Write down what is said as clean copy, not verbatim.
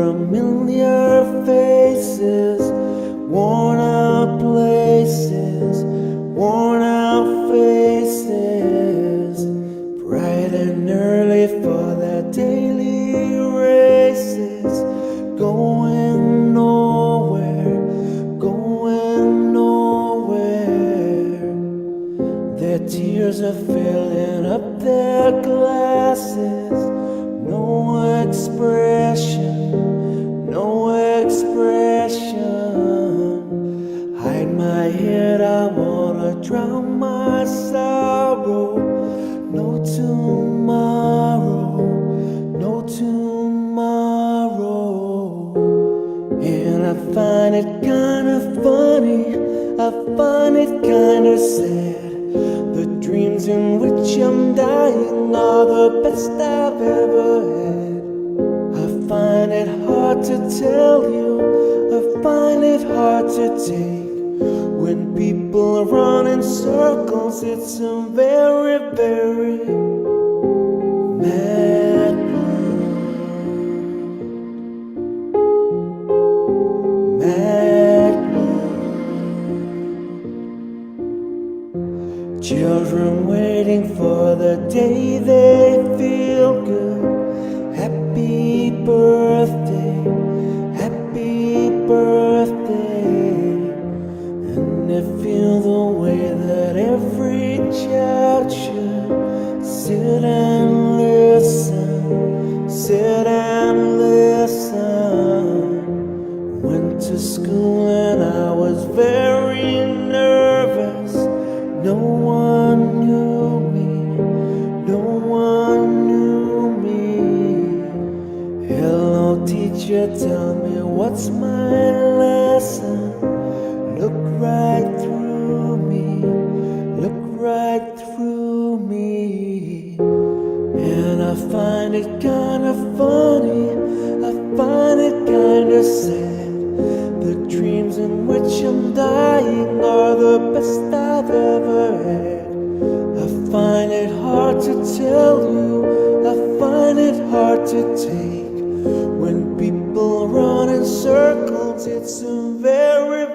familiar faces, worn out places, worn out faces, bright and early for their daily races, going nowhere, going nowhere. Their tears are filling up their glasses, no expression, no expression. Hide my head, I wanna drown my sorrow. No tomorrow, no tomorrow. And I find it kinda funny, I find it kinda sad. The dreams in which I'm dying are the best I've ever had. I find it hard to tell you, I find it hard to take. When people run in circles, it's a very, very mad world. Mad world. Children waiting for the day they feel good. Happy birthday, happy birthday. And they feel the way that every child should. Sit and listen, sit and listen. Went to school and I was very nervous. No one knew me, no one knew me. Hello teacher, tell me what's my lesson. Look right through me, look right through me. And I find it kinda funny, I find it kinda sad. The dreams in which I'm dying are the best I've ever had. I find it hard to tell you, I find it hard to take. When people run in circles, it's a very